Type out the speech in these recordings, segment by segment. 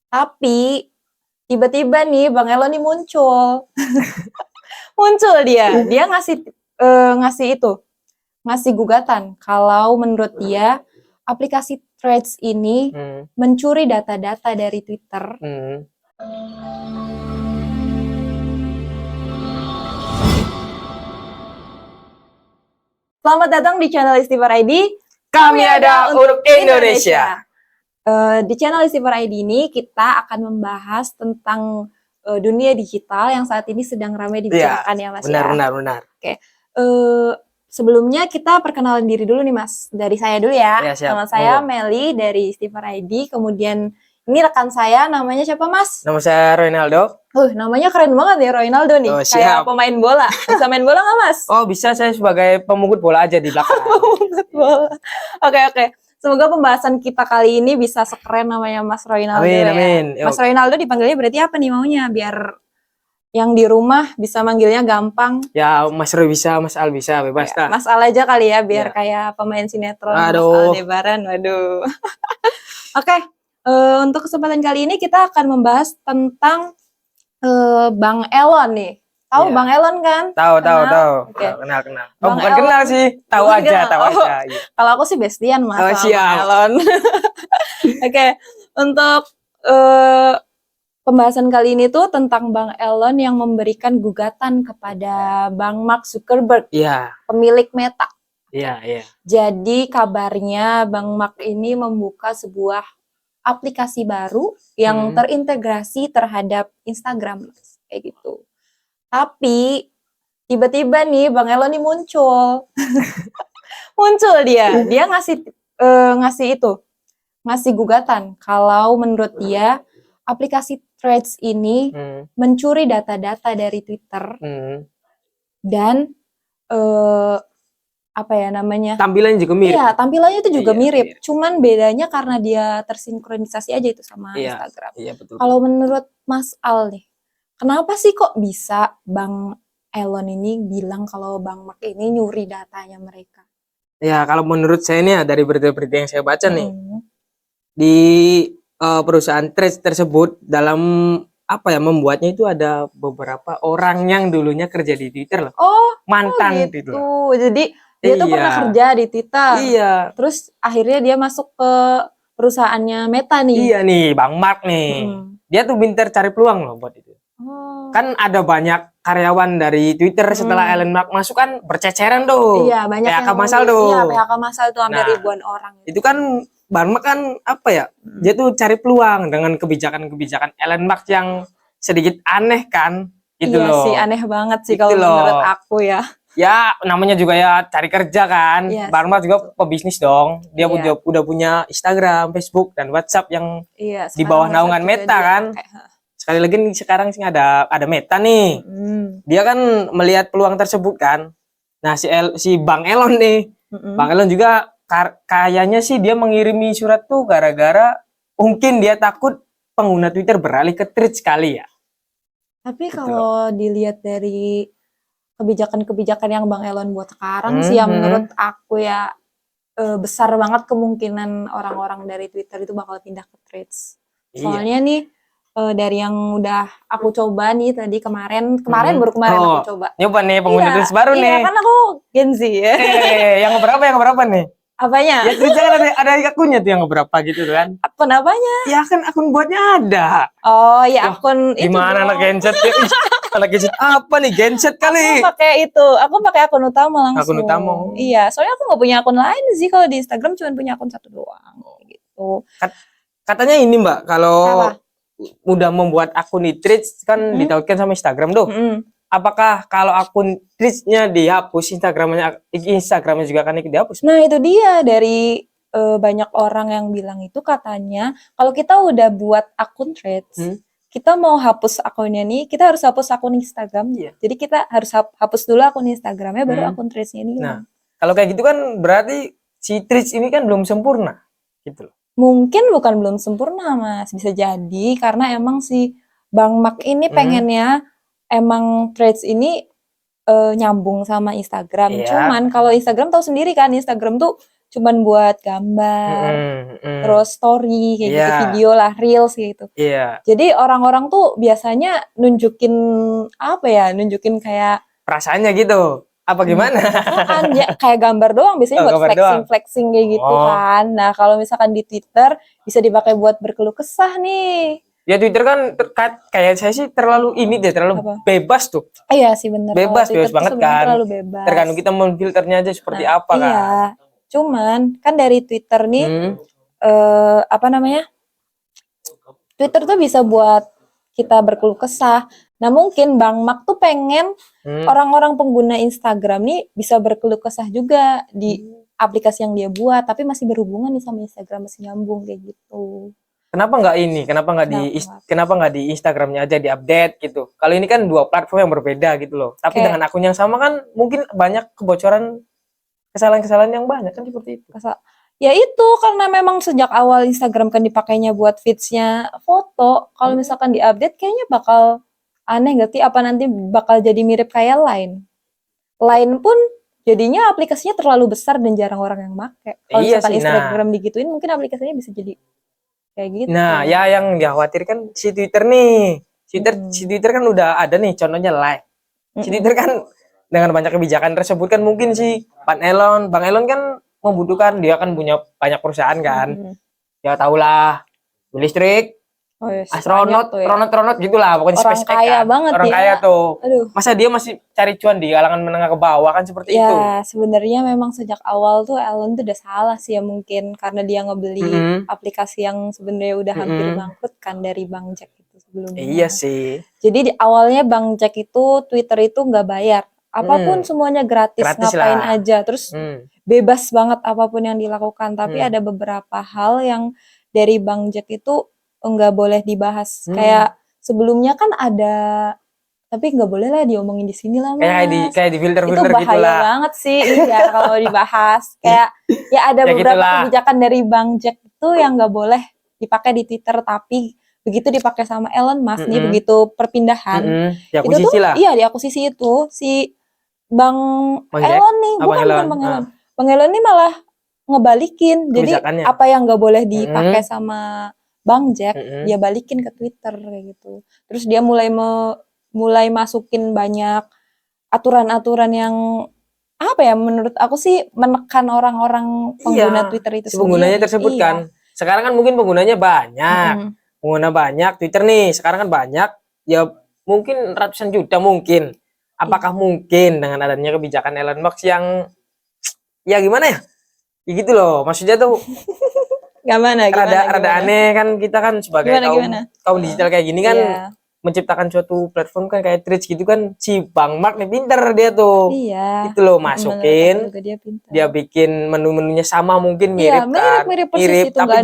Tapi tiba-tiba nih Bang Elon nih muncul. Muncul dia ngasih gugatan kalau menurut dia aplikasi Threads ini mencuri data-data dari Twitter. Selamat datang di channel Istighfar ID. Kami ada untuk Indonesia. Di channel Istighfar ID ini kita akan membahas tentang dunia digital yang saat ini sedang ramai dibicarakan ya Mas. Benar. Oke. Sebelumnya kita perkenalan diri dulu nih Mas. Dari saya dulu ya. Nama saya Meli dari Istighfar ID. Kemudian ini rekan saya, namanya siapa Mas? Nama saya Roynaldo. Namanya keren banget ya Roynaldo nih. Kayak pemain bola. Bisa main bola nggak Mas? Oh bisa, saya sebagai pemungut bola aja di belakang. Pemungut bola. Oke. Semoga pembahasan kita kali ini bisa sekeren namanya Mas Roynaldo. Amin. Mas Roynaldo dipanggilnya berarti apa nih maunya? Biar yang di rumah bisa manggilnya gampang. Ya Mas Roy bisa, Mas Al bisa, bebas dah. Mas Al aja kali ya, biar kayak pemain sinetron. Aduh. Mas Aldebaran, waduh. Oke. Untuk kesempatan kali ini kita akan membahas tentang Bang Elon nih. Tahu Bang Elon kan? Tahu. Okay. Kenal. Oh, bukan kenal sih, tahu aja. Iya. Kalau aku sih bestian Mas sama siap. Bang Elon. Oke. Untuk pembahasan kali ini tuh tentang Bang Elon yang memberikan gugatan kepada Bang Mark Zuckerberg, pemilik Meta. Iya. Jadi kabarnya Bang Mark ini membuka sebuah aplikasi baru yang terintegrasi terhadap Instagram, kayak gitu. Tapi tiba-tiba nih Bang Elon nih muncul. Muncul dia ngasih gugatan kalau menurut dia aplikasi Threads ini mencuri data-data dari Twitter dan tampilannya juga mirip. Iya, tampilannya itu juga mirip. Cuman bedanya karena dia tersinkronisasi aja itu sama Instagram. Iya, betul. Kalau menurut Mas Al nih, kenapa sih kok bisa Bang Elon ini bilang kalau Bang Mark ini nyuri datanya mereka? Ya, kalau menurut saya nih dari berita-berita yang saya baca nih, di perusahaan Threads tersebut dalam membuatnya itu ada beberapa orang yang dulunya kerja di Twitter loh. Mantan gitu. Jadi dia tuh pernah kerja di Twitter. Iya. Terus akhirnya dia masuk ke perusahaannya Meta nih. Iya nih, Bang Mark nih. Dia tuh pinter cari peluang loh buat itu. Kan ada banyak karyawan dari Twitter setelah Elon Musk masuk kan berceceran tuh. Iya, banyak PHK massal tuh. Iya, PHK massal tuh hampir ribuan orang. Itu kan Bang Mark kan dia tuh cari peluang dengan kebijakan-kebijakan Elon Musk yang sedikit aneh kan. Gitu iya loh. Sih, aneh banget sih kalau menurut aku ya. Ya, namanya juga ya cari kerja kan. Bang Mark juga pebisnis dong. Dia udah punya Instagram, Facebook, dan WhatsApp yang di bawah naungan Meta kan. Sekali lagi nih, sekarang sih ada Meta nih. Dia kan melihat peluang tersebut kan. Nah, si Bang Elon nih. Bang Elon juga kayaknya sih dia mengirimi surat tuh gara-gara mungkin dia takut pengguna Twitter beralih ke Threads kali ya. Tapi kalau dilihat dari kebijakan-kebijakan yang Bang Elon buat sekarang sih ya menurut aku ya besar banget kemungkinan orang-orang dari Twitter itu bakal pindah ke Threads. Soalnya nih dari yang udah aku coba nih tadi kemarin baru kemarin aku coba. Nyoba nih pengguna Threads baru nih. Iya, kan aku Gen Z ya. Yang berapa nih? Apanya? Ya Threads kan ada akunnya tuh yang berapa gitu kan. Akun apanya? Ya kan akun buatnya ada. Oh ya akun itu. Gimana anak Gen Z ya? Anak Gen Z apa nih? Gen Z kali. Aku pakai akun utama langsung. Akun utama. Iya, soalnya aku nggak punya akun lain sih, kalau di Instagram cuma punya akun satu doang gitu. Katanya ini Mbak, kalau udah membuat akun di Threads kan ditautkan sama Instagram tuh. Apakah kalau akun Threads-nya dihapus, Instagramnya juga akan dihapus? Nah itu dia, dari banyak orang yang bilang itu katanya kalau kita udah buat akun Threads, kita mau hapus akunnya nih, kita harus hapus akun Instagram. Jadi kita harus hapus dulu akun Instagramnya, baru akun Threads-nya ini. Nah, kalau kayak gitu kan berarti si Threads ini kan belum sempurna, gitu loh. Mungkin bukan belum sempurna Mas, bisa jadi karena emang si Bang Mark ini pengennya emang Threads ini nyambung sama Instagram. Cuman kalau Instagram tahu sendiri kan, Instagram tuh cuman buat gambar, terus story kayak gitu, video lah, reels gitu. Jadi orang-orang tuh biasanya nunjukin apa ya, nunjukin kayak perasaannya gitu. Apa gimana? Perasaan ya, kayak gambar doang biasanya buat flexing kayak gitu kan. Nah, kalau misalkan di Twitter bisa dipakai buat berkeluh kesah nih. Ya Twitter kan kayak saya sih terlalu terlalu bebas tuh. Iya sih bener. Bebas banget kan. Terlalu bebas. Tergantung kita memfilternya aja seperti apa kan. Iya. Cuman kan dari Twitter nih Twitter tuh bisa buat kita berkeluh kesah. Nah mungkin Bang Mak tuh pengen orang-orang pengguna Instagram nih bisa berkeluh kesah juga di aplikasi yang dia buat, tapi masih berhubungan nih sama Instagram, masih nyambung kayak gitu. Kenapa nggak ini? Kenapa nggak di Instagramnya aja diupdate gitu? Kalau ini kan dua platform yang berbeda gitu loh. Tapi dengan akun yang sama kan mungkin banyak kebocoran, kesalahan-kesalahan yang banyak kan seperti itu. Ya itu karena memang sejak awal Instagram kan dipakainya buat feeds-nya foto. Kalau misalkan diupdate kayaknya bakal aneh gak sih? Apa nanti bakal jadi mirip kayak Line? Line pun jadinya aplikasinya terlalu besar dan jarang orang yang make. Kalau misalkan Instagram digituin mungkin aplikasinya bisa jadi kayak gitu. Nah, ya yang dikhawatirkan si Twitter nih. Si Twitter kan udah ada nih contohnya Line. Si Twitter kan dengan banyak kebijakan tersebut kan mungkin si Bang Elon kan membutuhkan, dia kan punya banyak perusahaan kan. Ya tahulah, listrik, astronot, gitulah, pokoknya orang kaya kan. Banget orang kaya tuh. Aduh. Masa dia masih cari cuan di kalangan menengah ke bawah kan seperti itu. Ya sebenarnya memang sejak awal tuh Elon tuh udah salah sih ya mungkin karena dia ngebeli aplikasi yang sebenarnya udah hampir bangkrut kan dari Bang Jack itu sebelumnya. Iya sih. Jadi di awalnya Bang Jack itu Twitter itu nggak bayar. Apapun semuanya gratis ngapain lah. Aja. Terus bebas banget apapun yang dilakukan. Tapi ada beberapa hal yang dari Bang Jack itu nggak boleh dibahas. Kayak sebelumnya kan ada, tapi nggak boleh lah diomongin di sini lah Mas. Kayak di filter-filter itu bahaya gitulah. Banget sih iya kalau dibahas. Kayak ya ada beberapa kebijakan dari Bang Jack itu yang nggak boleh dipakai di Twitter, tapi begitu dipakai sama Elon Musk nih, begitu perpindahan itu tuh iya diakuisisi itu si Bang Elon nih, bukan Bang Elon. Bang Elon nih malah ngebalikin. Jadi apa yang nggak boleh dipakai sama Bang Jack, dia balikin ke Twitter kayak gitu. Terus dia mulai masukin banyak aturan-aturan yang apa ya, menurut aku sih menekan orang-orang pengguna Twitter itu sendiri. Penggunanya tersebut kan. Sekarang kan mungkin penggunanya banyak. Pengguna banyak Twitter nih, sekarang kan banyak. Ya mungkin ratusan juta mungkin. Apakah mungkin dengan adanya kebijakan Elon Musk yang ya gimana ya? Ya gitu loh. Maksudnya tuh rada aneh kan, kita kan sebagai kaum digital kayak gini kan menciptakan suatu platform kan kayak Threads gitu kan. Si Bang Mark nih pinter dia tuh. Itu loh masukin. Dia bikin menu-menunya sama mungkin mirip kan. Mirip tapi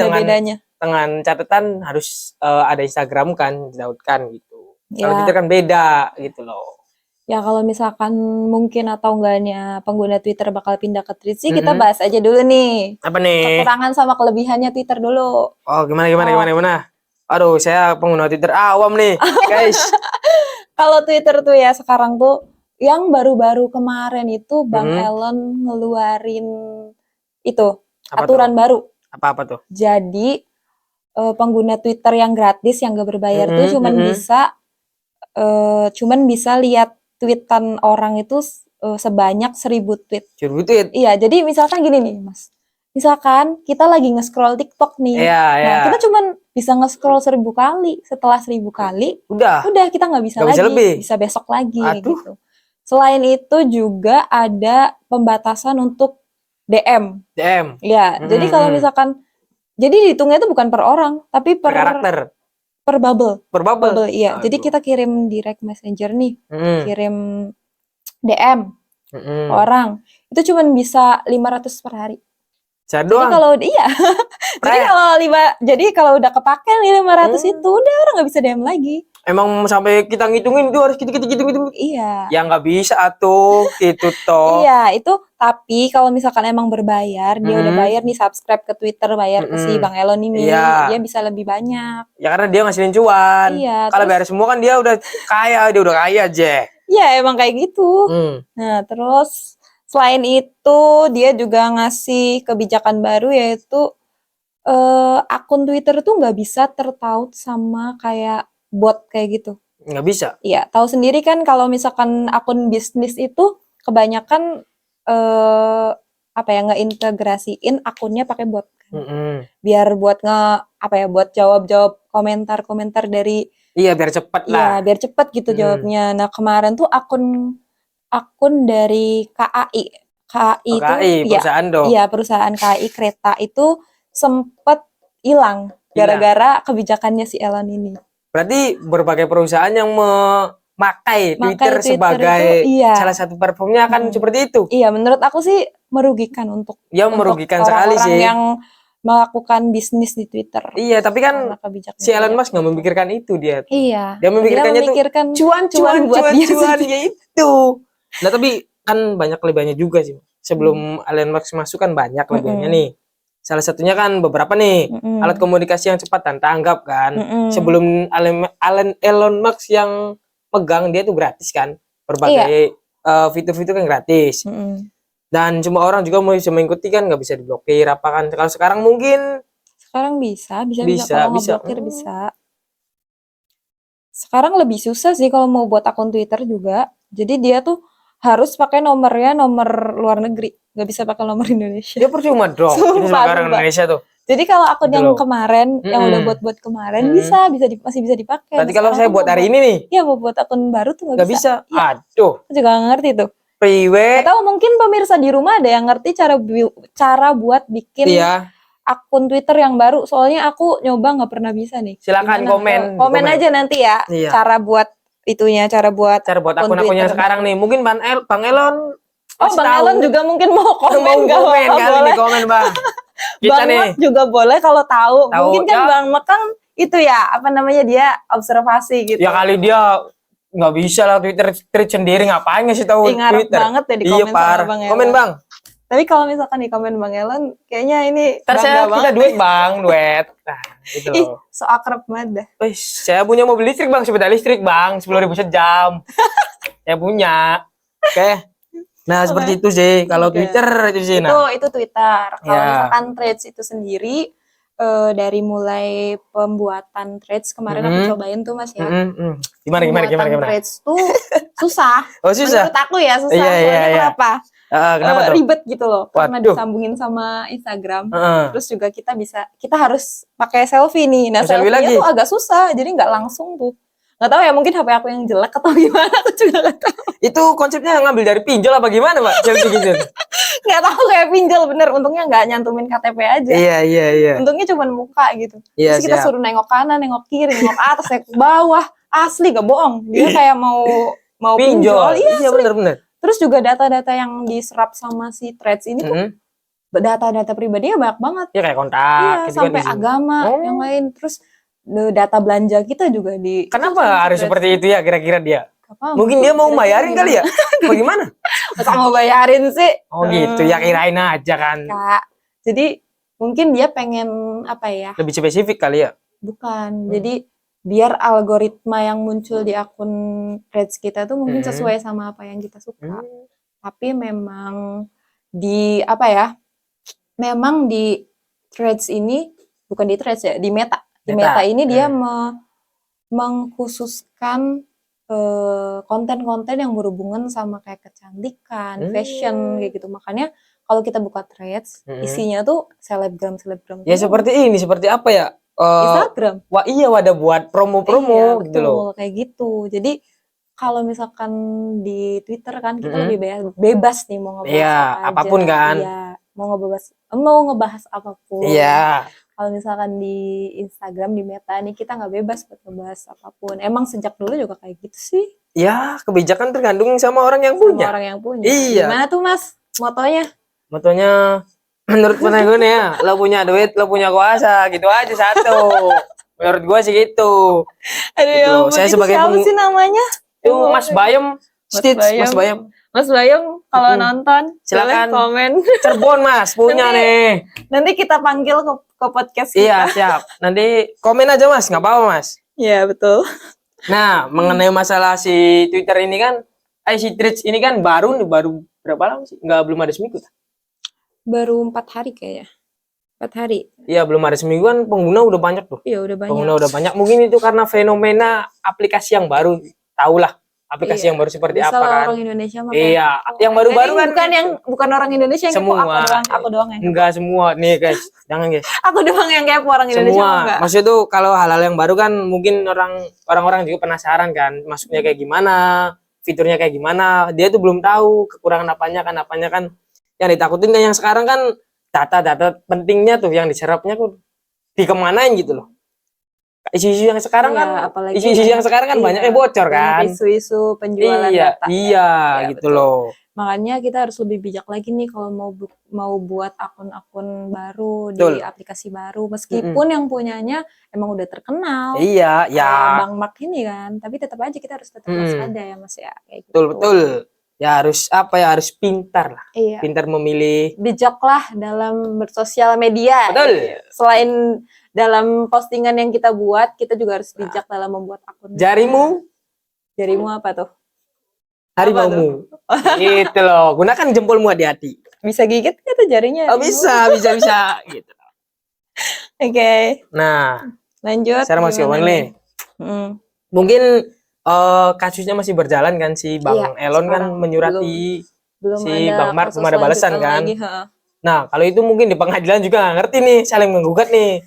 dengan catatan harus ada Instagram kan didautkan gitu. Kalau Twitter kan beda gitu loh. Ya kalau misalkan mungkin atau enggaknya pengguna Twitter bakal pindah ke Threads sih, kita bahas aja dulu nih. Apa nih? Kekurangan sama kelebihannya Twitter dulu. Oh gimana? Aduh saya pengguna Twitter awam nih guys. Kalau Twitter tuh ya sekarang tuh yang baru-baru kemarin itu Bang Elon ngeluarin itu aturan baru. Apa tuh? Jadi pengguna Twitter yang gratis yang gak berbayar tuh cuman bisa lihat tweetan orang itu sebanyak 1000 tweet. 1000 tweet? Iya, jadi misalkan gini nih Mas. Misalkan kita lagi nge-scroll TikTok nih. Nah, kita cuman bisa nge-scroll 1000 kali. Setelah 1000 kali, udah kita nggak bisa lagi. Bisa besok lagi gitu. Selain itu juga ada pembatasan untuk DM. Ya, jadi kalau misalkan jadi dihitungnya itu bukan per orang, tapi per karakter. Per bubble. Iya. Aduh. Jadi kita kirim direct messenger nih. Kirim DM ke orang. Itu cuma bisa 500 per hari. Jadi kalau jadi kalau udah kepake nih 500 itu udah orang nggak bisa DM lagi. Emang sampai kita ngitungin itu harus gitu. Iya. Ya nggak bisa atuh, gitu toh. Iya, itu tapi kalau misalkan emang berbayar, dia udah bayar nih subscribe ke Twitter, bayar ke si Bang Elon ini, dia bisa lebih banyak. Ya karena dia ngasilin cuan. Iya. Kalau bayar semua kan dia udah kaya aja. Iya, emang kayak gitu. Nah, terus Selain itu, dia juga ngasih kebijakan baru yaitu akun Twitter tuh nggak bisa tertaut sama kayak bot kayak gitu. Nggak bisa? Iya, tahu sendiri kan kalau misalkan akun bisnis itu kebanyakan apa ya, ngeintegrasiin akunnya pakai bot kan. Biar buat buat jawab-jawab komentar-komentar dari Iya, biar cepet lah. Iya, biar cepet gitu jawabnya. Nah, kemarin tuh akun dari KAI. KAI itu perusahaan dong. Iya, perusahaan KAI kereta itu sempet hilang gara-gara kebijakannya si Elon ini. Berarti berbagai perusahaan yang memakai Twitter sebagai salah satu platformnya kan seperti itu. Iya, menurut aku sih merugikan untuk merugikan sekali sih yang melakukan bisnis di Twitter. Iya, tapi kan si Elon Musk nggak memikirkan itu dia. Iya. Dia memikirkannya tuh cuan ya itu. Nah, tapi kan banyak lebihannya juga sih. Sebelum Elon Musk masuk kan banyak lebihannya nih. Salah satunya kan beberapa nih alat komunikasi yang cepat dan tanggap kan. Sebelum Elon Musk yang pegang dia tuh gratis kan. Berbagai fitur-fitur kan gratis. Dan semua orang juga bisa mengikuti kan, nggak bisa diblokir apa kan. Kalau sekarang mungkin bisa kalau ngeblokir bisa. Sekarang lebih susah sih kalau mau buat akun Twitter juga. Jadi dia tuh harus pakai nomor luar negeri, nggak bisa pakai nomor Indonesia. Dia percuma dong. Ini sekarang Indonesia tuh. Jadi kalau akun yang kemarin, yang udah buat kemarin masih bisa dipakai. Berarti kalau saya buat hari ini nih, iya mau buat akun baru tuh nggak bisa. Ya. Aduh. Aku juga nggak ngerti tuh. Priwe. Atau mungkin pemirsa di rumah ada yang ngerti cara buat bikin akun Twitter yang baru. Soalnya aku nyoba nggak pernah bisa nih. Silakan komen aja nanti ya. Iya. Cara buat akun-akunnya sekarang nih. Mungkin Bang Elon. Bang Elon juga mungkin mau komen kali nih, komen Bang. Kita Bang nih. Mak juga boleh kalau tahu. Mungkin kan Bang Mak kan itu ya, dia observasi gitu. Ya kali dia nggak bisa lah Twitter sendiri, ngapain sih tahu Twitter. Banget ya di komen sama Bang Elon. Komen Bang. Tapi kalau misalkan di komen Bang Elon, kayaknya ini kita duet Bang, duet. Nah, gitu loh. So akrab banget dah. Saya punya mobil listrik Bang, sepeda listrik Bang, 10.000 sejam. Saya punya. Oke. Nah, seperti itu sih. Kalau Twitter itu sih. Itu Twitter. Kalau misalkan Threads itu sendiri, dari mulai pembuatan Threads kemarin aku cobain tuh Mas ya. Gimana? Threads tuh susah. Susah. Menurut aku ya susah. Soalnya kenapa? Kenapa tuh? Ribet gitu loh. Karena disambungin sama Instagram. Terus juga kita harus pakai selfie nih. Nah, selfie-nya tuh agak susah. Jadi nggak langsung tuh. Nggak tahu ya, mungkin HP aku yang jelek atau gimana, aku juga nggak tahu. Itu konsepnya ngambil dari pinjol apa gimana Mbak? Selfie gitu. Nggak tahu, kayak pinjol bener. Untungnya nggak nyantumin KTP aja. Iya. Untungnya cuma muka gitu. Iya, terus kita suruh nengok kanan, nengok kiri, nengok atas, nengok bawah. Asli gak bohong. Dia kayak mau pinjol. Iya bener. Terus juga data-data yang diserap sama si Threads ini tuh data-data pribadinya banyak banget. Iya, kayak kontak. Iya, sampai agama yang lain. Terus data belanja kita juga Kenapa harus seperti itu ya kira-kira dia? Mungkin dia mau bayarin kali ya? Bagaimana? Masa mau bayarin sih? Oh gitu, ya kirain aja kan. Kak. Jadi mungkin dia pengen lebih spesifik kali ya? Bukan, jadi biar algoritma yang muncul di akun Threads kita tuh mungkin sesuai sama apa yang kita suka. Tapi memang memang di Threads ini, bukan di Threads ya, di Meta. Di Meta ini dia mengkhususkan konten-konten yang berhubungan sama kayak kecantikan, fashion kayak gitu. Makanya kalau kita buka Threads, isinya tuh selebgram. Ya seperti ini, seperti apa ya? Instagram. Wadah buat promo-promo gitu loh. Kayak gitu. Jadi kalau misalkan di Twitter kan kita lebih bebas nih mau ngebahas apa apapun aja. kan. Iya, mau ngebahas apapun. Iya. Kalau misalkan di Instagram, di Meta nih kita nggak bebas buat ngebahas apapun. Emang sejak dulu juga kayak gitu sih. Ya, kebijakan tergantung sama orang yang punya. Iya. Gimana tuh Mas motonya? Motonya menurut gue nih ya, lo punya duit, lo punya kuasa, gitu aja satu. Menurut gue sih gitu. Aduh, saya sebagai siapa sih namanya? Itu Mas Bayem. Mas Bayem kalau nonton silakan komen. Cirebon Mas punya nih. Nanti kita panggil ke podcast kita. Iya siap. Nanti komen aja Mas, nggak apa-apa Mas. Iya betul. Nah mengenai masalah si Twitter ini kan, si Threads ini kan baru berapa lama sih? Nggak, belum ada seminggu. Baru 4 hari kayaknya. 4 hari. Iya, belum ada seminggu kan pengguna udah banyak tuh. Iya, udah banyak. Pengguna udah banyak. Mungkin itu karena fenomena aplikasi yang baru. Tahulah aplikasi yang baru seperti apa kan. Orang Indonesia mah iya, yang baru-baru kan bukan orang Indonesia yang semua. Aku doang yang enggak semua nih guys. Jangan guys. Aku doang yang kepo, orang Indonesia semua. enggak. Maksudnya tuh kalau hal-hal yang baru kan mungkin orang-orang juga penasaran kan, masuknya kayak gimana, fiturnya kayak gimana. Dia tuh belum tahu kekurangan apanya kan yang ditakutin kan yang sekarang kan data-data pentingnya tuh yang diserapnya tuh dikemanain gitu loh. Isu-isu yang sekarang kan banyaknya bocor kan. Isu-isu penjualan data. Iya, gitu betul. Loh. Makanya kita harus lebih bijak lagi nih kalau mau buat akun-akun baru betul. Di aplikasi baru, meskipun yang punyanya emang udah terkenal. Iya, ya. Bang Mark ini kan, tapi tetap aja kita harus tetap waspada ya Mas ya, kayak gitu. Betul. Ya harus harus pintar lah. Iya. Pintar memilih. Bijaklah dalam bersosial media. Betul. Selain dalam postingan yang kita buat, kita juga harus bijak dalam membuat akun. Jarimu apa tuh? Harimaumu. Gitu loh. Gunakan jempolmu hati-hati. Bisa gigit nggak tuh jarinya? Oh, bisa gitu. Oke. Nah, lanjut. Sekarang masih nih. Mungkin kasusnya masih berjalan kan, si Bang Elon kan menyurati belum si Bang Mark, belum ada balasan kan. Lagi, nah, kalau itu mungkin di pengadilan juga nggak ngerti nih, saling menggugat nih.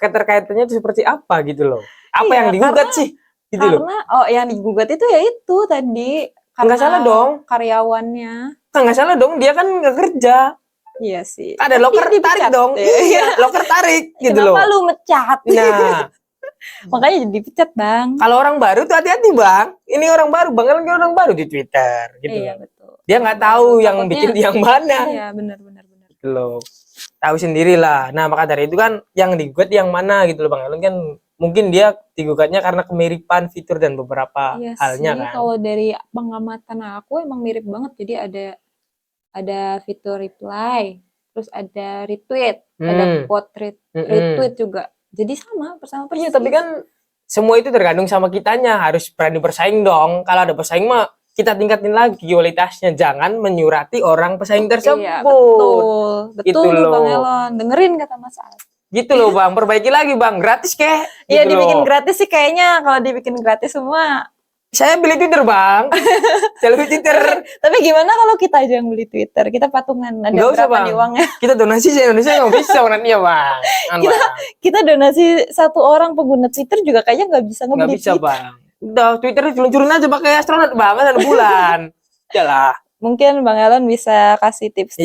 Keterkaitannya itu seperti apa gitu loh. Apa yang digugat sih? Gitu karena loh. yang digugat itu ya itu tadi. Nggak salah dong. Karyawannya. Nggak salah dong, dia kan nggak kerja. Iya sih. Ada loker tarik dong. Iya, loker tarik gitu loh. Kenapa lu mecat? Nah, makanya jadi dipecat Bang. Kalau orang baru tuh hati-hati Bang. Ini orang baru, Bang kan orang baru di Twitter gitu. Iya betul. Dia nggak tahu yang bikin yang mana. Iya benar. Gitu loh. Tahu sendirilah. Nah maka dari itu kan yang digugat yang mana gitu loh Bang Elon kan mungkin dia digugatnya karena kemiripan fitur dan beberapa halnya kan. Kalau dari pengamatan aku emang mirip banget. Jadi ada fitur reply, terus ada retweet, ada quote retweet juga. Jadi sama persis. Iya, tapi kan semua itu tergantung sama kitanya, harus berani bersaing dong. Kalau ada pesaing mah kita tingkatin lagi kualitasnya, jangan menyurati orang pesaing tersebut. Iya, betul gitu loh Bang Elon, dengerin kata Mas Al. Gitu loh Bang, perbaiki lagi Bang, gratis kek. Iya gitu dibikin gratis sih kayaknya, kalau dibikin gratis semua. Saya beli Twitter Bang, saya beli Twitter. Tapi gimana kalau kita aja yang beli Twitter, kita patungan, ada nggak berapa nih uangnya? Kita donasi sih Indonesia nggak bisa nanti ya Bang. kita donasi satu orang pengguna Twitter juga kayaknya nggak bisa ngebeli. Nggak bisa Bang. Udah Twitter diluncurin aja pakai astronot banget dan bulan. Iyalah. Mungkin Bang Elon bisa kasih tips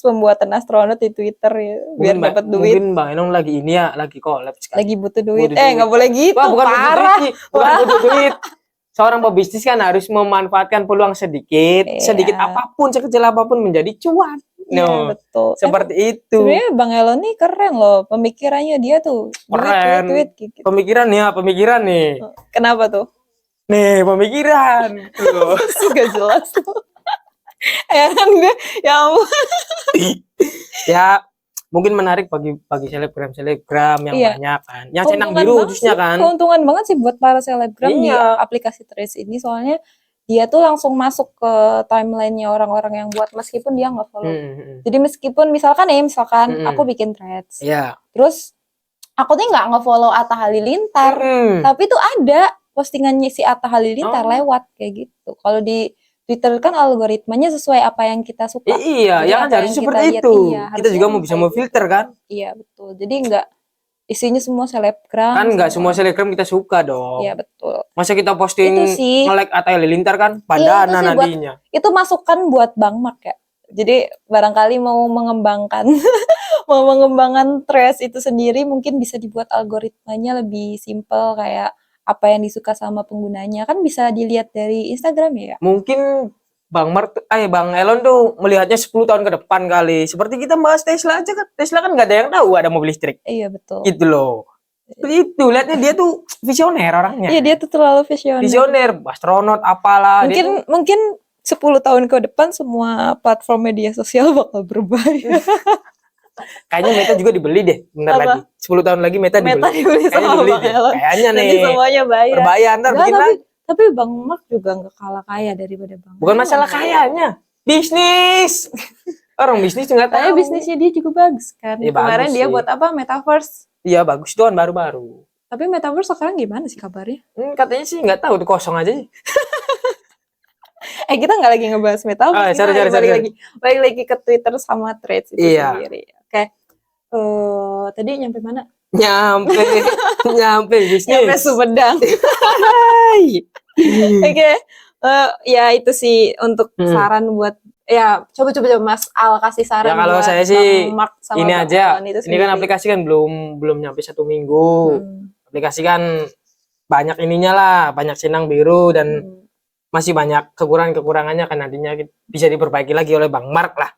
pembuatan astronot di Twitter ya, biar dapat duit. Mungkin Bang Elon lagi ini ya, lagi collab sekali. Lagi butuh duit. Nggak boleh gitu. Wah, bukan butuh duit. Seorang pebisnis kan harus memanfaatkan peluang sedikit apapun, sekecil apapun menjadi cuan. Iya, betul. Seperti itu. Sebenarnya Bang Elon nih keren loh, pemikirannya dia tuh. Keren. Gitu. Pemikiran nih. Kenapa tuh? Nih, pemikiran. Gak jelas tuh. Heran gue, ya ampun. Ya, mungkin menarik bagi selebgram yang banyak kan. Yang centang biru khususnya kan. Keuntungan banget sih buat para selebgram di aplikasi Threads ini, soalnya dia tuh langsung masuk ke timeline-nya orang-orang yang buat meskipun dia nggak follow. Jadi meskipun misalkan aku bikin Threads. Terus aku nih nggak nge-follow Atta Halilintar, tapi tuh ada postingannya si Atta Halilintar lewat kayak gitu. Kalau di Twitter kan algoritmanya sesuai apa yang kita suka. Iya, ya kan harusnya seperti itu. Kita juga mau bisa memfilter kan? Iya, betul. Jadi nggak isinya semua selebgram. Kan nggak semua selebgram kita suka dong. Iya, betul. Masa kita posting nge-like Atta Halilintar kan? Padahal nadinya. Itu masukan buat Bang Mark ya. Jadi barangkali mau mengembangkan Threads itu sendiri, mungkin bisa dibuat algoritmanya lebih simple, kayak apa yang disuka sama penggunanya kan bisa dilihat dari Instagram ya. Mungkin Bang Elon tuh melihatnya 10 tahun ke depan kali. Seperti kita bahas Tesla aja kan. Tesla kan nggak ada yang tahu ada mobil listrik. Iya betul. Gitu loh. Seperti itu, lihatnya dia tuh visioner orangnya. Iya, dia tuh terlalu visioner. Visioner, astronot apalah. Mungkin 10 tahun ke depan semua platform media sosial bakal berubah. Kayaknya Meta juga dibeli deh, bentar lagi. 10 tahun lagi Meta dibeli. Kayaknya sama Bang Elon. Kayaknya nih. Nanti semuanya bayar. Berbayar, ntar bikin lagi. Tapi Bang Mark juga nggak kalah kaya daripada Bang. Bukan masalah kayanya, bisnis. Orang bisnis nggak tahu. Bisnisnya dia juga bagus kan. Ya, kemarin bagus dia sih. buat apa? Metaverse. Iya bagus doang baru-baru. Tapi Metaverse sekarang gimana sih kabarnya? Katanya sih nggak tahu, tuh kosong aja sih. Kita nggak lagi ngebahas Metaverse. Sorry. Balik lagi ke Twitter sama Threads itu Iya. sendiri. Oke. Tadi nyampe mana? Nyampe bisnis. Nyampe Sumedang. Oke. Ya itu sih untuk saran buat ya coba Mas Al kasih saran. Ya kalau buat saya sih Bang Mark sama ini Bang aja. Elon itu Ini kan aplikasi kan belum nyampe 1 minggu. Aplikasi kan banyak ininya lah, banyak sinang biru dan masih banyak kekurangannya kan nantinya bisa diperbaiki lagi oleh Bang Mark lah.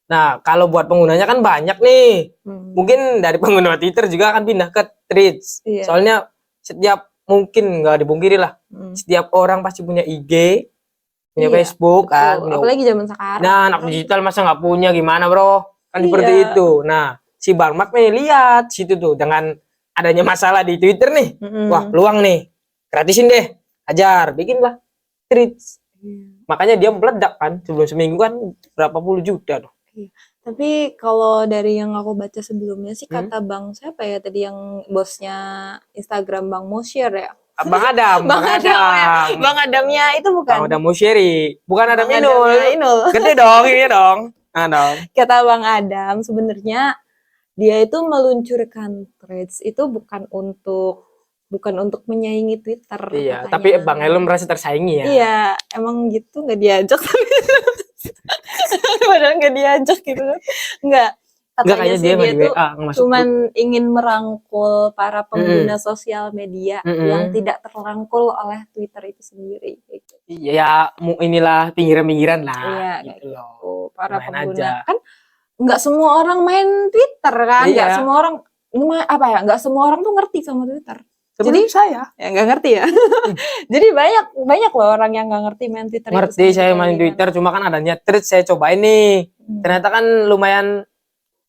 Nah, kalau buat penggunanya kan banyak nih. Mungkin dari pengguna Twitter juga akan pindah ke Threads. Iya. Soalnya setiap mungkin nggak dipungkiri lah. Setiap orang pasti punya IG, punya Facebook kan. Apalagi zaman sekarang. Nah, anak digital masa nggak punya gimana bro? Kan seperti itu. Nah, si Bang Mark nih lihat situ tuh dengan adanya masalah di Twitter nih. Wah, peluang nih. Gratisin deh. Ajar, bikinlah Threads. Makanya dia meledak kan. Sebelum seminggu kan berapa puluh juta tuh. Tapi kalau dari yang aku baca sebelumnya sih kata Bang siapa ya tadi yang bosnya Instagram Bang Moshir ya? Bang Adam. Bang Adamnya itu bukan? Bang Adam Moshiri. Bukan Adam Inul. Gede dong, ini dong. Kata Bang Adam sebenarnya dia itu meluncurkan Threads itu bukan untuk menyaingi Twitter. Iya, katanya. tapi Bang Elon merasa tersaingi ya. Iya, emang gitu nggak diajak. Padahal nggak diajak gitu. Nggak. Katanya sih dia tuh cuman ingin merangkul para pengguna sosial media yang tidak terrangkul oleh Twitter itu sendiri. Gitu. Iya, inilah pinggiran-pinggiran lah. Iya, gitu loh. Para main pengguna aja. kan nggak semua orang main Twitter kan, nggak semua orang nggak semua orang tuh ngerti sama Twitter. Jadi saya ya nggak ngerti ya. Jadi banyak loh orang yang nggak ngerti main Twitter. Ngerti saya main Twitter, cuma kan adanya Threads saya cobain nih. Ternyata kan lumayan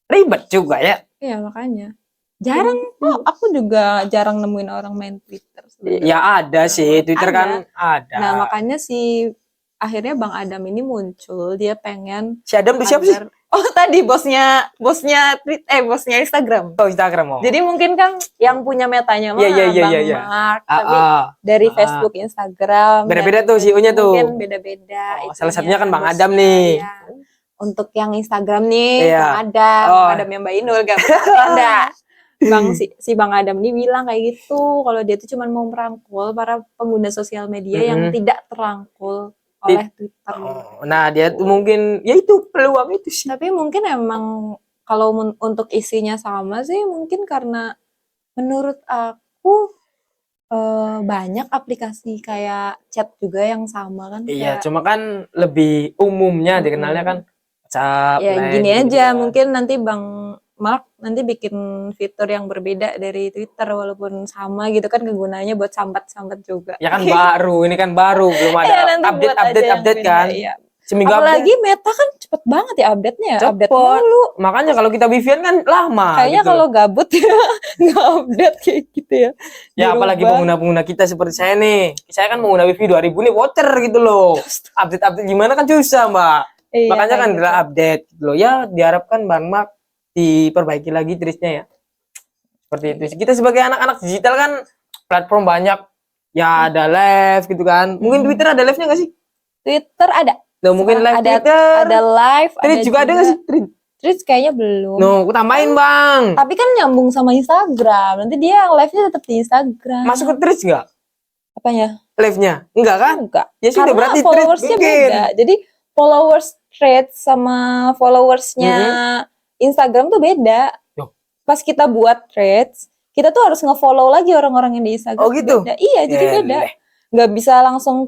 ribet juga ya. Iya makanya. Jarang aku juga jarang nemuin orang main Twitter. Sebenernya. Ya ada sih, Twitter kan ada. Nah makanya sih akhirnya Bang Adam ini muncul, dia pengen. Si Adam itu siapa sih? Oh tadi bosnya Instagram. Oh Instagram. Jadi mungkin kan yang punya metanya mah Bang Mark, tapi dari Facebook, Instagram. Beda-beda tuh CEO-nya tuh. Mungkin beda-beda. Salah satunya kan Bang Adam nih. Ya. Untuk yang Instagram nih, Bang Adam, Adam yang Mbak Inul gak ada. Si Bang Adam ini bilang kayak gitu, kalau dia tuh cuma mau merangkul para pengguna sosial media yang tidak terangkul oleh Twitter. Nah dia tuh mungkin ya itu peluang itu sih. Tapi mungkin emang kalau untuk isinya sama sih mungkin karena menurut aku banyak aplikasi kayak chat juga yang sama kan. Iya, cuma kan lebih umumnya dikenalnya kan WhatsApp. Ya gini aja mungkin nanti Bang Mark nanti bikin fitur yang berbeda dari Twitter walaupun sama gitu kan kegunaannya buat sambat-sambat juga. Ya kan baru, ini kan baru belum ada update kan. Iya. Seminggu apalagi Meta kan cepet banget ya update-nya ya. Update dulu. Makanya kalau kita Vivian kan lama. Kayaknya gitu. Kalau gabut ya nggak update kayak gitu ya. Ya apalagi pengguna-pengguna kita seperti saya nih. Saya kan pengguna Wifi 2000 nih voucher gitu loh. Update gimana kan susah Mbak. Iya, makanya kan gitu. Update gitu loh. Ya diharapkan Bang Mark diperbaiki lagi Threads-nya ya. Seperti itu. Kita sebagai anak-anak digital kan platform banyak. Ya ada live gitu kan. Mungkin Twitter ada live-nya nggak sih? Twitter ada. Nah, mungkin live Twitter. Ada live. Threads juga ada nggak sih? Threads kayaknya belum. No, aku tambahin Bang. Tapi kan nyambung sama Instagram. Nanti dia live-nya tetap di Instagram. Masuk ke Threads nggak? Apanya? Live-nya? Enggak kan? Enggak. Ya sudah berarti followersnya beda. Jadi followers Threads sama followersnya Instagram tuh beda. Pas kita buat Threads, kita tuh harus nge-follow lagi orang-orang yang di Instagram. Oh gitu? Beda. Iya, jadi beda. Nggak bisa langsung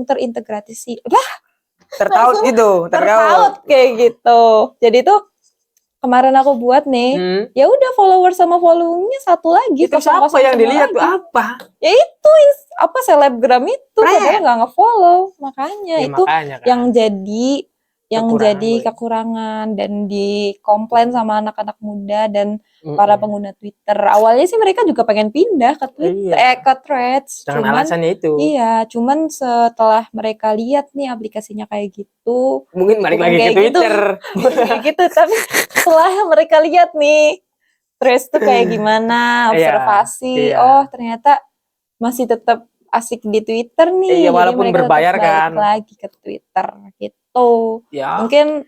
terintegrasi sih. Tertaut gitu, tertaut kayak gitu. Jadi tuh kemarin aku buat nih, ya udah follower sama followingnya satu lagi. Itu siapa yang dilihat tuh apa? Ya itu selebgram itu, padahal nggak nge-follow, makanya ya, itu makanya, kan. yang jadi yang jadi kekurangan dan dikomplain sama anak-anak muda dan para pengguna Twitter. Awalnya sih mereka juga pengen pindah ke Twitter, ke Threads. Dengan alasannya itu. Iya, cuman setelah mereka lihat nih aplikasinya kayak gitu, mungkin balik lagi ke Twitter. Gitu, tapi setelah mereka lihat nih Threads tuh kayak gimana, observasi, oh ternyata masih tetap asik di Twitter nih. Iya, walaupun berbayar kan. Balik lagi ke Twitter gitu. Ya. Mungkin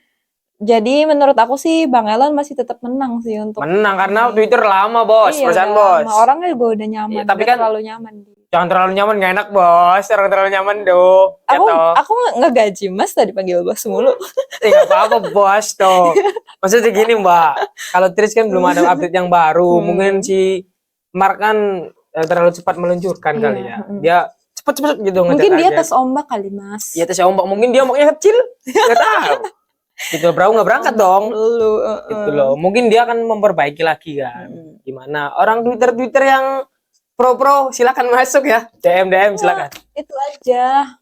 jadi menurut aku sih Bang Elon masih tetap menang sih untuk menang karena Twitter lama bos, perusahaan bos. Orangnya juga udah nyaman, tapi kan terlalu nyaman. Jangan terlalu nyaman, gak enak bos. Orang terlalu nyaman dong. Aku ngegaji Mas tadi panggil bos mulu. Gak apa-apa bos tuh. Maksudnya gini Mbak, kalau Tris kan belum ada update yang baru. Mungkin si Mark kan terlalu cepat meluncurkan kali ya. Dia cepet-cepet gitu. Mungkin dia tes ombak kali Mas. Iya tes ombak, mungkin dia ombaknya kecil. Gak tahu. Gitu perahu nggak berangkat dong. Gitu loh. Mungkin dia akan memperbaiki lagi kan. Gimana? Orang Twitter yang pro silakan masuk ya. DM silakan. Itu aja.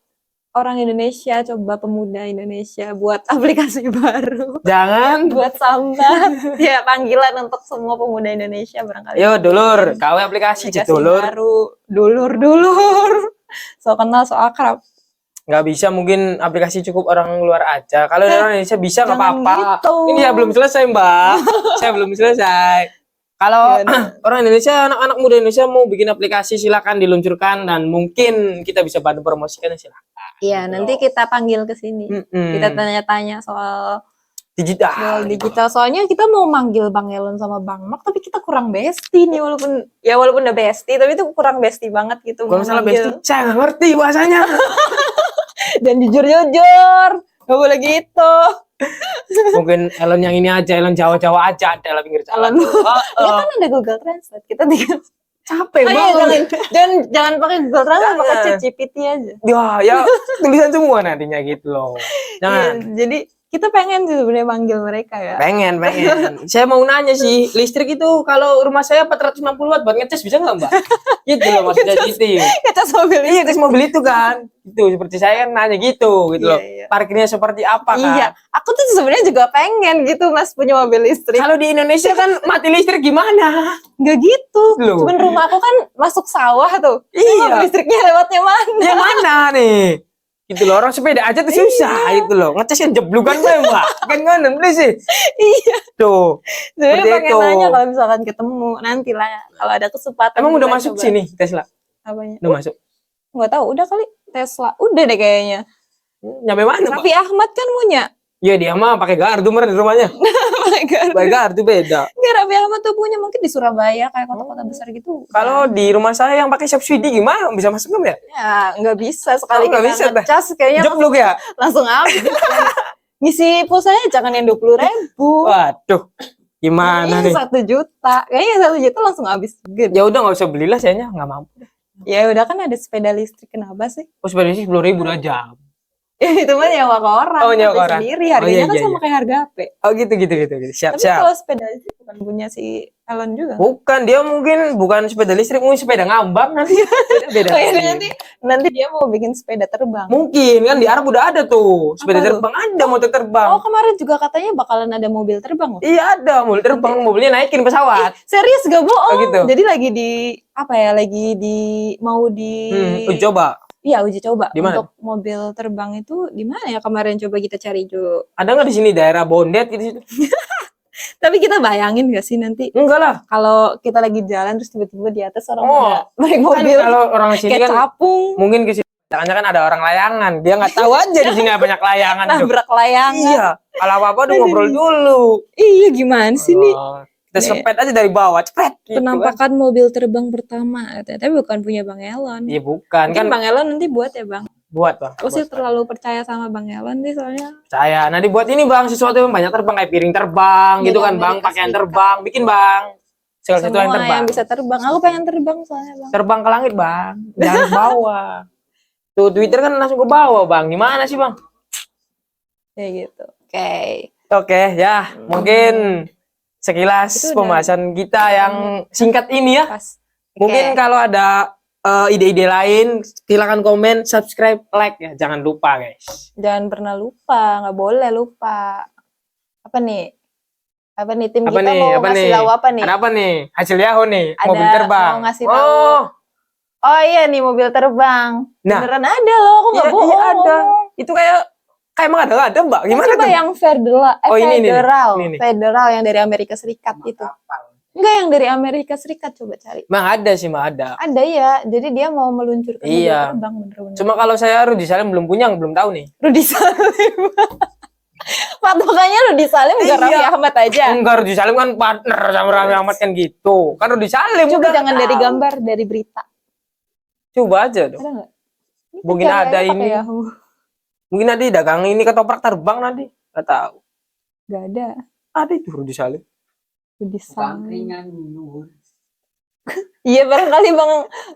Orang Indonesia, coba pemuda Indonesia buat aplikasi baru. Jangan buat sambat. Ya, panggilan untuk semua pemuda Indonesia barangkali. Yo, dulur, KW aplikasi dulur. Baru, dulur. So kenal, so akrab. Nggak bisa, mungkin aplikasi cukup orang luar aja. Kalau orang Indonesia bisa nggak apa-apa. Gitu. Ini ya belum selesai, Mbak. Saya belum selesai. Kalau orang Indonesia, anak-anak muda Indonesia mau bikin aplikasi, silakan diluncurkan dan mungkin kita bisa bantu promosikan, silakan. Iya, nanti kita panggil ke sini. Kita tanya-tanya soal digital. Soalnya kita mau manggil Bang Elon sama Bang Mark, tapi kita kurang bestie nih, walaupun udah bestie, tapi itu kurang bestie banget gitu. Kalau masalah bestie, saya nggak ngerti bahasanya. Dan jujur, nggak boleh gitu. Mungkin Elon yang ini aja, Elon Jawa aja ada lah pinggir jalan. Ya kan ada Google Translate, kita tinggal capek banget. Jangan pakai Google Translate, pakai ChatGPT aja. Ya tulisan semua nantinya gitu loh. Jangan. Jadi kita pengen sih sebenarnya manggil mereka ya. Pengen. Saya mau nanya sih, listrik itu kalau rumah saya 450 watt buat ngecas bisa nggak Mbak? Gitu loh maksudnya gitu. Ngecas mobil. Iya, ngecas mobil itu kan. Itu seperti saya kan nanya gitu loh. Parkirnya seperti apa kan? Iya, aku tuh sebenarnya juga pengen gitu Mas punya mobil listrik. Kalau di Indonesia kan mati listrik gimana? Nggak gitu. Cuman rumah aku kan masuk sawah tuh. Iya. Mobil listriknya lewatnya mana? Yang mana nih? Gitu loh, orang sepeda aja tuh susah gitu loh. Ngecas kan jeblukan Mbak. Kan ngono sih. Iya. Tuh. Sebenarnya pengen nanya kalau misalkan ketemu nanti lah kalau ada kesempatan. Emang udah masuk sini Tesla? Apanya? Udah masuk? Nggak tahu, udah kali Tesla. Udah deh kayaknya. Nyampe mana, Pak? Raffi Ahmad kan punya. Iya, dia mah pakai gardu di rumahnya. Pakai gardu beda. Enggak, Raffi Ahmad tuh punya mungkin di Surabaya kayak kota-kota besar gitu. Kalau di rumah saya yang pakai subsidi gimana? Bisa masuk nggak ya? Ya, nggak bisa sekali nggak bisa ngecas kayaknya jeblok ya. Langsung habis. Ngisi pulsanya jangan yang 20.000. Waduh. Gimana nih? 1 juta. Kayaknya 1 juta langsung habis. Ya udah nggak usah belilah, sayanya nggak mampu. Ya udah kan ada sepeda listrik, kenapa sih? Oh, sepeda listrik 10.000 udah jam. Itu mah nyawa ke orang. Oh, nyawa ke orang sendiri. Harganya kan sama kayak harga HP. Oh gitu. Siap. Tapi kalau sepeda listrik bukan punya si Elon juga. Bukan, dia mungkin bukan sepeda listrik, mungkin sepeda ngambang nanti. Beda. nanti dia mau bikin sepeda terbang. Mungkin kan di Arab udah ada tuh sepeda terbang, ada motor terbang. Oh, kemarin juga katanya bakalan ada mobil terbang loh. Iya, ada mobil terbang, mobilnya naikin pesawat. Serius gak bohong? Oh, gitu. Jadi lagi mau uji coba. Iya, uji coba dimana? Untuk mobil terbang itu di mana ya kemarin, coba kita cari Jo. Ada nggak di sini daerah Bondet gitu? Tapi kita bayangin gak sih nanti? Enggak lah. Kalau kita lagi jalan terus tiba-tiba di atas orang naik mobil. Kan kalau orang sini kayak kan capung. Mungkin ke sini kan ada orang layangan. Dia nggak tahu aja di sini banyak layangan. Nabrak layangan. Iya. Kalau apa-apa udah ngobrol dulu. Iya, gimana sih nih? Kita sepet aja dari bawah, cepet. Penampakan mobil terbang pertama, tapi bukan punya Bang Elon. Iya bukan. Mungkin kan Bang Elon nanti buat ya Bang. Buat Bang. Aku sih terlalu percaya sama Bang Elon sih soalnya. Percaya. Nah dibuat ini Bang, sesuatu yang banyak terbang kayak piring terbang gitu kan Bang, pakaian terbang, bikin Bang. Segala sesuatu yang terbang. Yang bisa terbang. Aku pengen terbang soalnya Bang. Terbang ke langit Bang, jangan ke bawah. Tuh Twitter kan langsung ke bawah Bang. Gimana sih Bang? Kayak gitu. Oke, ya mungkin sekilas pembahasan kita yang singkat ini ya. Mungkin kalau ada ide-ide lain, silakan komen, subscribe, like ya. Jangan lupa guys. Jangan pernah lupa, nggak boleh lupa. Apa nih? Tim kita mau ngasih tahu apa nih? Ada apa nih? Hasil Yahoo nih, Ada mobil terbang. mau ngasih tahu. Oh iya nih mobil terbang. Nah, beneran ada loh, aku nggak bohong. Iya ada. Itu kayak emang ada Mbak. Gimana coba tuh? yang federal, ini. Federal yang dari Amerika Serikat itu. Enggak, yang dari Amerika Serikat, coba cari. Bang ada sih, Mbak ada. Ada ya, jadi dia mau meluncurkan mobil terbang bener-bener. Cuma kalau saya Rudy Salim belum punya, belum tahu nih. Rudy Salim. Patokannya Rudy Salim enggak Raffi Ahmad aja. Enggak, Rudy Salim kan partner sama Raffi Ahmad kan gitu. Kan Rudy Salim. Coba jangan dari gambar, dari berita. Coba aja dong. Ada enggak? Mungkin ada ini. Mungkin nanti dagang ini ketoprak terbang nanti. Enggak tahu. Enggak ada. Ada itu Rudy Salim. Rudy Salim. Iya, barangkali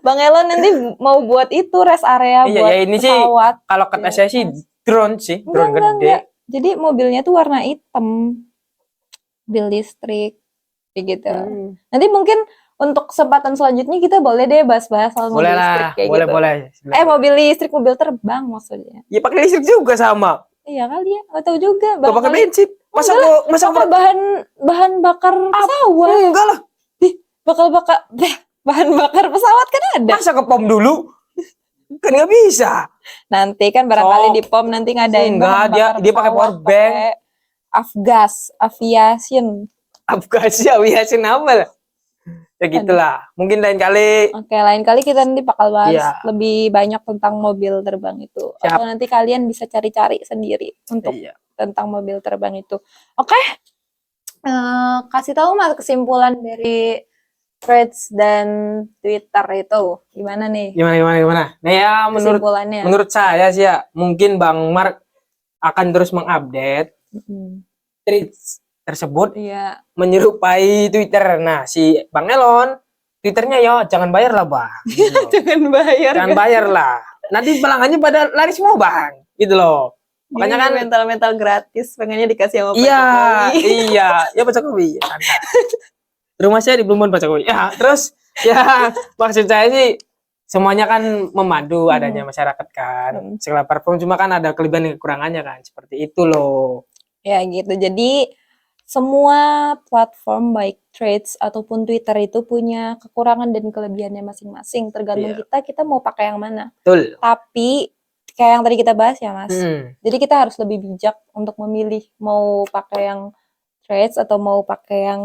Bang Elon nanti mau buat itu rest area buat ini pesawat. Sih kalau kata saya sih drone sih, drone gede. Enggak. Jadi mobilnya tuh warna hitam. Mobil listrik kayak gitu. Nanti mungkin untuk kesempatan selanjutnya kita boleh deh bahas-bahas soal mobil listrik kayak gitu. Boleh. Mobil listrik, mobil terbang maksudnya. Ya pakai listrik juga sama. Iya kali ya, nggak tahu juga. Gak pakai bensin. Masa bahan bakar pesawat? Enggak lah. Bahan bakar pesawat kan ada. Masa ke pom dulu? Kan nggak bisa. Nanti kan barangkali di pom nanti ngadain. Enggak, dia pakai power bank. Aviation apa lah? Ya gitulah. Mungkin lain kali. Oke, lain kali kita nanti bakal bahas lebih banyak tentang mobil terbang itu. Siap. Atau nanti kalian bisa cari-cari sendiri untuk tentang mobil terbang itu. Oke. Kasih tahu Mas kesimpulan dari Threads dan Twitter itu gimana nih? Gimana? Nah ya menurut saya sih ya mungkin Bang Mark akan terus mengupdate Threads tersebut menyerupai Twitter. Nah si Bang Elon Twitternya ya jangan bayar lah Bang. Gitu. Jangan bayar lah. Nanti pelanggannya pada lari semua Bang. Gitu loh. Makanya kan mental gratis pengennya dikasih sama Pak Jokowi. Iya, Pak Jokowi. Rumah saya di Plumbon Pak Jokowi. Ya, terus ya maksud saya sih semuanya kan memadu adanya masyarakat kan. Segala platform cuma kan ada kelebihan dan kekurangannya kan. Seperti itu loh. Ya gitu. Jadi semua platform baik Threads ataupun Twitter itu punya kekurangan dan kelebihannya masing-masing. Tergantung kita mau pakai yang mana. Betul. Tapi kayak yang tadi kita bahas ya Mas. Jadi kita harus lebih bijak untuk memilih mau pakai yang Threads atau mau pakai yang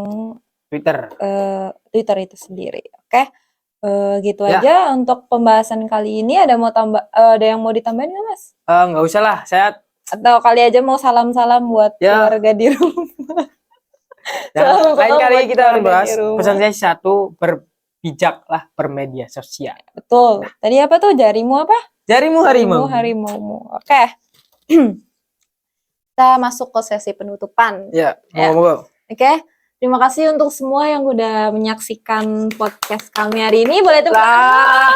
Twitter itu sendiri. Oke. Gitu aja untuk pembahasan kali ini. Ada yang mau ditambahin nggak Mas? Nggak usah lah. Saya atau kali aja mau salam-salam buat keluarga di rumah. Lain kali kita akan bahas pesan saya satu, berbijak lah bermedia sosial. Betul. Tadi apa tuh? Jarimu apa? Jarimu harimau. Oke. Kita masuk ke sesi penutupan. Ya, mau. Oke. Terima kasih untuk semua yang udah menyaksikan podcast kami hari ini. Boleh tepuk tangan.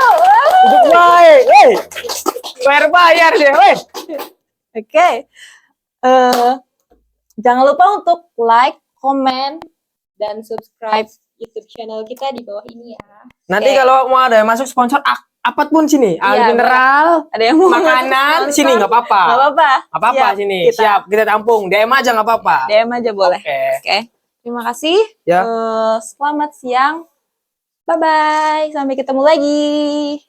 Bayar deh, weh. Oke. Jangan lupa untuk like, komen, dan subscribe YouTube channel kita di bawah ini ya. Nanti kalau mau ada yang masuk sponsor apapun sini, mineral, ada yang mau makanan, sini nggak apa-apa. Nggak apa-apa sini. Siap, kita tampung. DM aja nggak apa-apa. DM aja boleh. Oke. Terima kasih. Ya. Selamat siang. Bye-bye. Sampai ketemu lagi.